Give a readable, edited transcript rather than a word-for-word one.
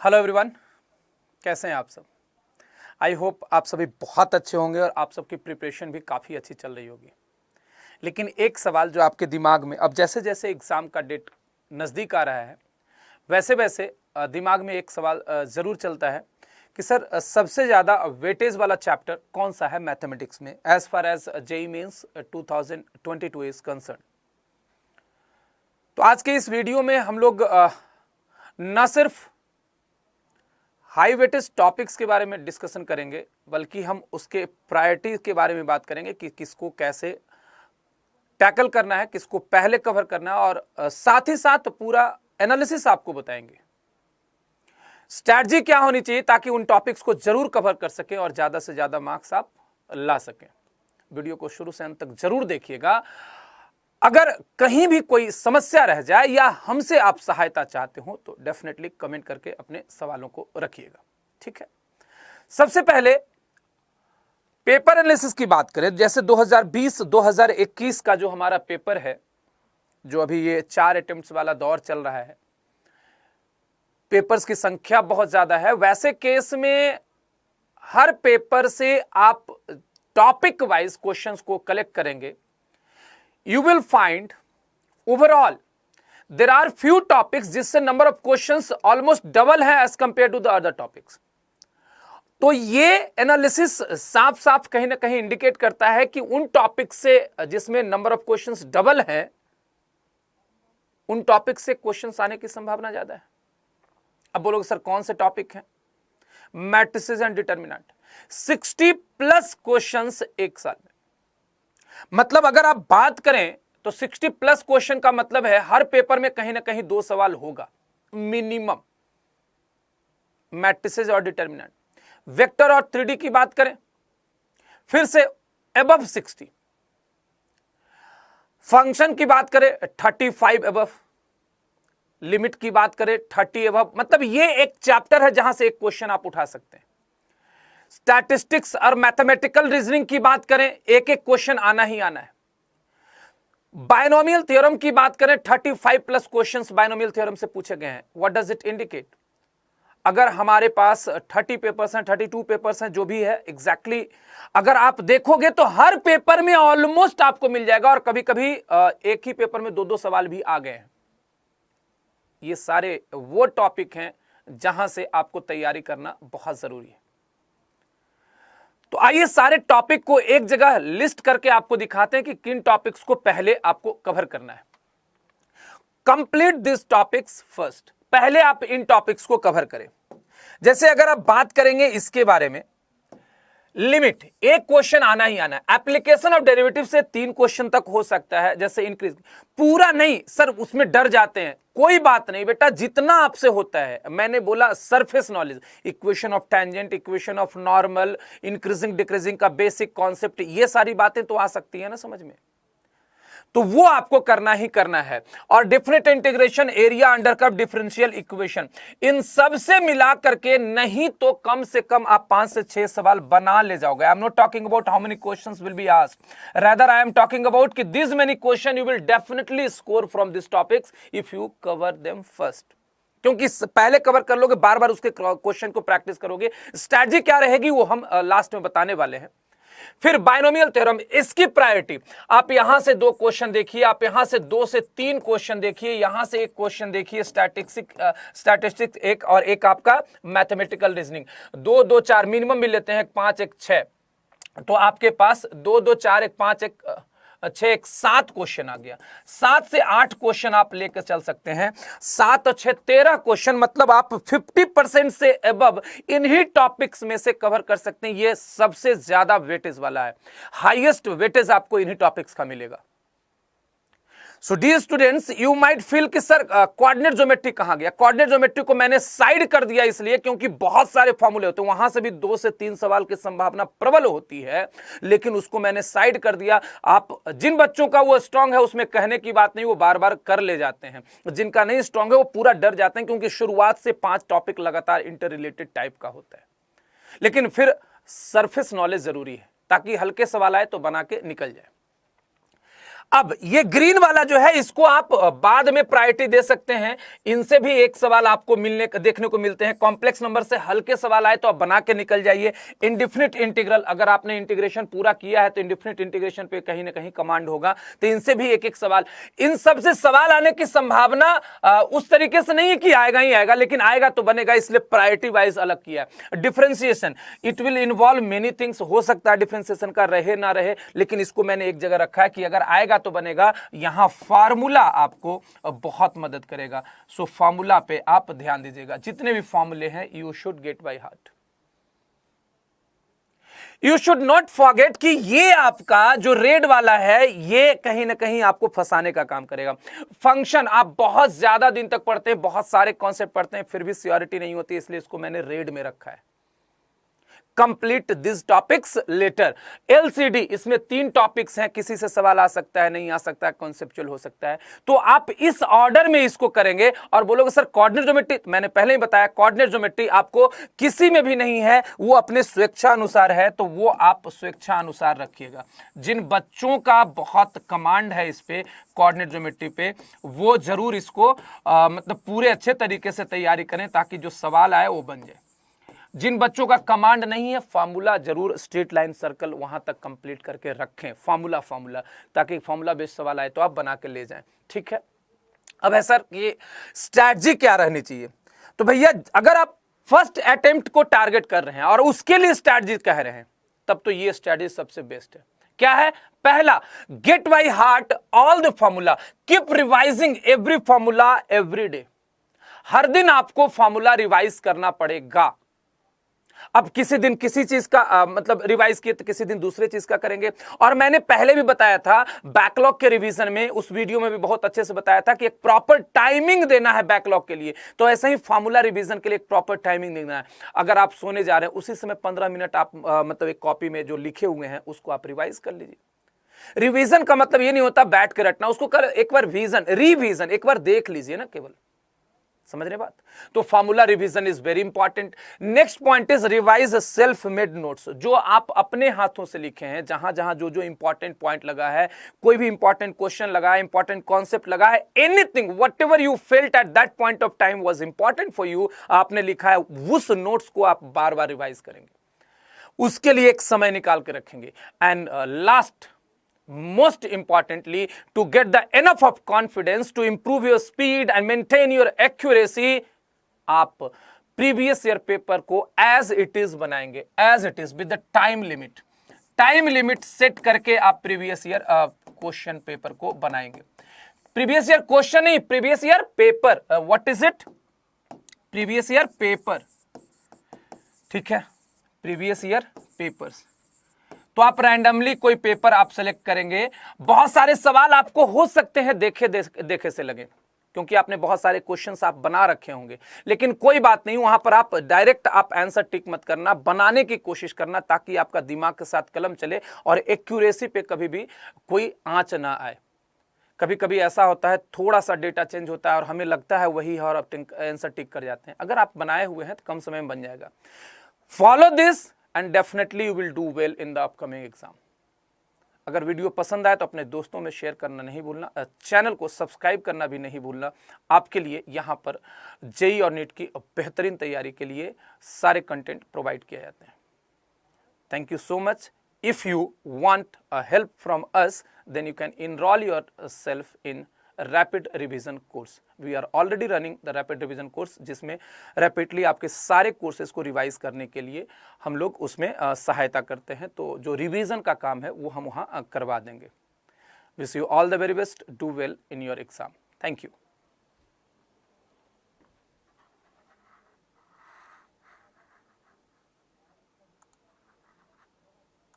Hello everyone, कैसे हैं आप सब। आई होप आप सभी बहुत अच्छे होंगे और आप सबकी प्रिपरेशन भी काफ़ी अच्छी चल रही होगी। लेकिन एक सवाल जो आपके दिमाग में अब जैसे जैसे एग्ज़ाम का डेट नज़दीक आ रहा है वैसे वैसे दिमाग में एक सवाल ज़रूर चलता है कि सर सबसे ज़्यादा वेटेज वाला चैप्टर कौन सा है मैथमेटिक्स में as far as JEE Mains 2022 is concern. तो आज के इस वीडियो में हम लोग न सिर्फ हाई वेटेज टॉपिक्स के बारे में डिस्कशन करेंगे बल्कि हम उसके प्रायोरिटी के बारे में बात करेंगे कि किसको कैसे टैकल करना है, किसको पहले कवर करना है और साथ ही साथ पूरा एनालिसिस आपको बताएंगे। स्ट्रैटेजी क्या होनी चाहिए ताकि उन टॉपिक्स को जरूर कवर कर सकें और ज़्यादा से ज़्यादा मार्क्स आप ला सकें। वीडियो को शुरू से अंत तक जरूर देखिएगा। अगर कहीं भी कोई समस्या रह जाए या हमसे आप सहायता चाहते हो तो डेफिनेटली कमेंट करके अपने सवालों को रखिएगा, ठीक है। सबसे पहले पेपर एनालिसिस की बात करें, जैसे 2020-2021 का जो हमारा पेपर है, जो अभी ये 4 अटेम्प्ट्स वाला दौर चल रहा है, पेपर्स की संख्या बहुत ज्यादा है। वैसे केस में हर पेपर से आप टॉपिक वाइज क्वेश्चंस को कलेक्ट करेंगे, you will find overall there are few topics जिससे number of questions almost double है as compare to the other topics. तो ये एनालिसिस साफ साफ कहीं ना कहीं इंडिकेट करता है कि उन टॉपिक से जिसमें नंबर ऑफ क्वेश्चंस डबल है उन टॉपिक से क्वेश्चंस आने की संभावना ज्यादा है। अब बोलोगे सर कौन से टॉपिक हैं? मैट्रिसेस एंड डिटर्मिनेंट, 60+ क्वेश्चंस एक साल में। मतलब अगर आप बात करें तो 60+ क्वेश्चन का मतलब है हर पेपर में कहीं ना कहीं 2 सवाल होगा मिनिमम, मैट्रिसेस और डिटर्मिनेंट। वेक्टर और 3D की बात करें फिर से अबव 60, फंक्शन की बात करें 35 अबव, लिमिट की बात करें 30 अबव। मतलब ये एक चैप्टर है जहां से एक क्वेश्चन आप उठा सकते हैं। स्टैटिस्टिक्स और मैथमेटिकल रीजनिंग की बात करें एक एक क्वेश्चन आना ही आना है। बायनोमियल थ्योरम की बात करें 35+ क्वेश्चंस बायनोमियल थ्योरम से पूछे गए हैं। What does it indicate? अगर हमारे पास 30 पेपर्स हैं, 32 पेपर्स हैं, जो भी है एग्जैक्टली अगर आप देखोगे तो हर पेपर में ऑलमोस्ट आपको मिल जाएगा और कभी कभी एक ही पेपर में 2-2 सवाल भी आ गए हैं। ये सारे वो टॉपिक हैं जहां से आपको तैयारी करना बहुत जरूरी है। तो आइए सारे टॉपिक को एक जगह लिस्ट करके आपको दिखाते हैं कि किन टॉपिक्स को पहले आपको कवर करना है। कंप्लीट दिस टॉपिक्स फर्स्ट, पहले आप इन टॉपिक्स को कवर करें। जैसे अगर आप बात करेंगे इसके बारे में, लिमिट एक क्वेश्चन आना ही आना है। एप्लीकेशन ऑफ डेरिवेटिव से 3 क्वेश्चन तक हो सकता है, जैसे इंक्रीज पूरा नहीं सर, उसमें डर जाते हैं। कोई बात नहीं बेटा, जितना आपसे होता है। मैंने बोला surface knowledge, equation of tangent, equation of normal, increasing decreasing का बेसिक कॉन्सेप्ट, ये सारी बातें तो आ सकती है ना समझ में, तो वो आपको करना ही करना है। और different integration, area under curve, differential equation, इन सब से मिला करके नहीं तो कम से कम आप 5 से 6 सवाल बना ले जाओगे। I am not talking about how many questions will be asked, rather I am talking about कि this many question you will definitely score from this topics if you cover them first. क्योंकि पहले cover कर लोगे, बार बार उसके question को practice करोगे। Strategy क्या रहेगी वो हम लास्ट में बताने वाले हैं। फिर बायनोमियल थ्योरम, इसकी प्रायोरिटी, आप यहां से 2 क्वेश्चन देखिए, आप यहां से 2 से 3 क्वेश्चन देखिए, यहां से 1 क्वेश्चन देखिए, स्टैटिस्टिक्स एक और एक आपका मैथमेटिकल रीजनिंग। 2 2 4 मिनिमम भी लेते हैं, 5 1 6, तो आपके पास 2 2 4 1 5 1 6 1 7 क्वेश्चन आ गया। 7 से 8 क्वेश्चन आप लेकर चल सकते हैं। 7 और 6 13 क्वेश्चन, मतलब आप 50% से अबव इन्हीं टॉपिक्स में से कवर कर सकते हैं। ये सबसे ज्यादा वेटेज वाला है, हाईएस्ट वेटेज आपको इन्हीं टॉपिक्स का मिलेगा। So dear students, you might feel कि सर कोऑर्डिनेट ज्योमेट्री कहां गया। कोऑर्डिनेट ज्योमेट्री को मैंने साइड कर दिया इसलिए क्योंकि बहुत सारे फॉर्मूले होते हैं, वहां से भी 2 से 3 सवाल की संभावना प्रबल होती है, लेकिन उसको मैंने साइड कर दिया। आप जिन बच्चों का वो स्ट्रांग है उसमें कहने की बात नहीं, वो बार बार कर ले जाते हैं। जिनका नहीं स्ट्रांग है वो पूरा डर जाते हैं, क्योंकि शुरुआत से 5 टॉपिक लगातार इंटर रिलेटेड टाइप का होता है। लेकिन फिर सरफेस नॉलेज जरूरी है ताकि हल्के सवाल आए तो बना के निकल जाए। अब ये ग्रीन वाला जो है इसको आप बाद में प्रायोरिटी दे सकते हैं। इनसे भी एक सवाल आपको देखने को मिलते हैं। कॉम्प्लेक्स नंबर से हल्के सवाल आए तो आप बना के निकल जाइए। इंडेफिनिट इंटीग्रल, अगर आपने इंटीग्रेशन पूरा किया है तो इंडेफिनिट इंटीग्रेशन पे कहीं ना कहीं कमांड होगा, तो इनसे भी एक एक सवाल। इन सब से सवाल आने की संभावना उस तरीके से नहीं है कि आएगा ही आएगा, लेकिन आएगा तो बनेगा, इसलिए प्रायोरिटी वाइज अलग किया। Differentiation, it will involve many things. हो सकता है डिफरेंशिएशन का रहे ना रहे, लेकिन इसको मैंने एक जगह रखा है कि अगर आएगा तो बनेगा। यहां फार्मूला आपको बहुत मदद करेगा, सो फार्मूला पे आप ध्यान दीजिएगा। जितने भी फार्मूले हैं you should get by heart. You should not forget कि ये आपका जो रेड वाला है ये कहीं ना कहीं आपको फंसाने का काम करेगा। फंक्शन आप बहुत ज्यादा दिन तक पढ़ते हैं, बहुत सारे कॉन्सेप्ट पढ़ते हैं, फिर भी सियोरिटी नहीं होती, इसलिए इसको मैंने रेड में रखा है। Complete this topics later. LCD, इसमें 3 टॉपिक्स हैं, किसी से सवाल आ सकता है, नहीं आ सकता है, कॉन्सेप्चुअल हो सकता है, तो आप इस ऑर्डर में इसको करेंगे और बोलोगे सर कोऑर्डिनेट ज्योमेट्री, मैंने पहले ही बताया कोऑर्डिनेट ज्योमेट्री आपको किसी में भी नहीं है, वो अपने स्वेच्छा अनुसार है, तो वो आप स्वेच्छा अनुसार रखिएगा। जिन बच्चों का बहुत कमांड है इस पे कोऑर्डिनेट ज्योमेट्री पे, वो जरूर इसको मतलब पूरे अच्छे तरीके से तैयारी करें ताकि जो सवाल आए वो बन जाए। जिन बच्चों का कमांड नहीं है, फार्मूला जरूर स्ट्रेट लाइन सर्कल वहां तक कंप्लीट करके रखें, फार्मूला, ताकि फार्मूला बेस्ड सवाल आए तो आप बना के ले जाएं। ठीक है, अब है सर ये स्ट्रैटेजी क्या रहनी चाहिए? तो भैया अगर आप फर्स्ट अटेम्प्ट को टारगेट कर रहे हैं और उसके लिए स्ट्रैटेजी कह रहे हैं, तब तो ये स्ट्रैटेजी सबसे बेस्ट है। क्या है? पहला, get by heart all the formula, keep revising every formula every day. हर दिन आपको फार्मूला रिवाइज करना पड़ेगा। अब किसी दिन किसी चीज का मतलब रिवाइज किए तो किसी दिन दूसरे चीज का करेंगे। और मैंने पहले भी बताया था बैकलॉग के रिवीजन में, उस वीडियो में भी बहुत अच्छे से बताया था कि एक प्रॉपर टाइमिंग देना है बैकलॉग के लिए, तो ऐसे ही फार्मूला रिवीजन के लिए एक प्रॉपर टाइमिंग देना है। अगर आप सोने जा रहे हैं उसी समय 15 मिनट आप मतलब एक कॉपी में जो लिखे हुए हैं उसको आप रिवाइज कर लीजिए। रिवीजन का मतलब ये नहीं होता बैठ के रटना, उसको कर एक बार रिवीजन एक बार देख लीजिए ना, केवल समझ रहे बात। तो formula revision is very important. Next point is revise self made notes, जो आप अपने हाथों से लिखे हैं, जहां जहां जो जो इंपॉर्टेंट पॉइंट लगा है, कोई भी इंपॉर्टेंट क्वेश्चन लगा है, इंपॉर्टेंट कॉन्सेप्ट लगा है, anything whatever you felt at that point of time was important for you, आपने लिखा है, उस नोट्स को आप बार बार रिवाइज करेंगे, उसके लिए एक समय निकाल के रखेंगे। And last, most importantly, to get the enough of confidence to improve your speed and maintain your accuracy, आप प्रीवियस ईयर पेपर को एज इट इज बनाएंगे, as it is with the time limit set करके आप previous year question paper को बनाएंगे। Previous year question नहीं, previous year paper. What is it? Previous year paper. ठीक है, प्रीवियस ईयर पेपर्स। तो आप रैंडमली कोई पेपर आप सेलेक्ट करेंगे, बहुत सारे सवाल आपको हो सकते हैं देखे से लगे, क्योंकि आपने बहुत सारे क्वेश्चंस आप बना रखे होंगे, लेकिन कोई बात नहीं, वहां पर आप डायरेक्ट आप आंसर टिक मत करना, बनाने की कोशिश करना, ताकि आपका दिमाग के साथ कलम चले और एक्यूरेसी पे कभी भी कोई आंच ना आए। कभी कभी ऐसा होता है, थोड़ा सा डेटा चेंज होता है और हमें लगता है वही है और आप आंसर टिक कर जाते हैं। अगर आप बनाए हुए हैं तो कम समय में बन जाएगा। Follow this and definitely you will do well in the upcoming exam. अगर वीडियो पसंद आए तो अपने दोस्तों में शेयर करना नहीं भूलना, चैनल को सब्सक्राइब करना भी नहीं भूलना। आपके लिए यहाँ पर जेईई और नीट की बेहतरीन तैयारी के लिए सारे कंटेंट प्रोवाइड किए जाते हैं। Thank you so much. If you want a help from us, then you can enroll yourself in rapid revision course. We are already running the rapid revision course, जिसमें रैपिडली आपके सारे courses को revise करने के लिए हम लोग उसमें सहायता करते हैं। तो जो रिवीजन का काम है वो हम वहाँ करवा देंगे। Wish you all the very best, do well in your exam. Thank you.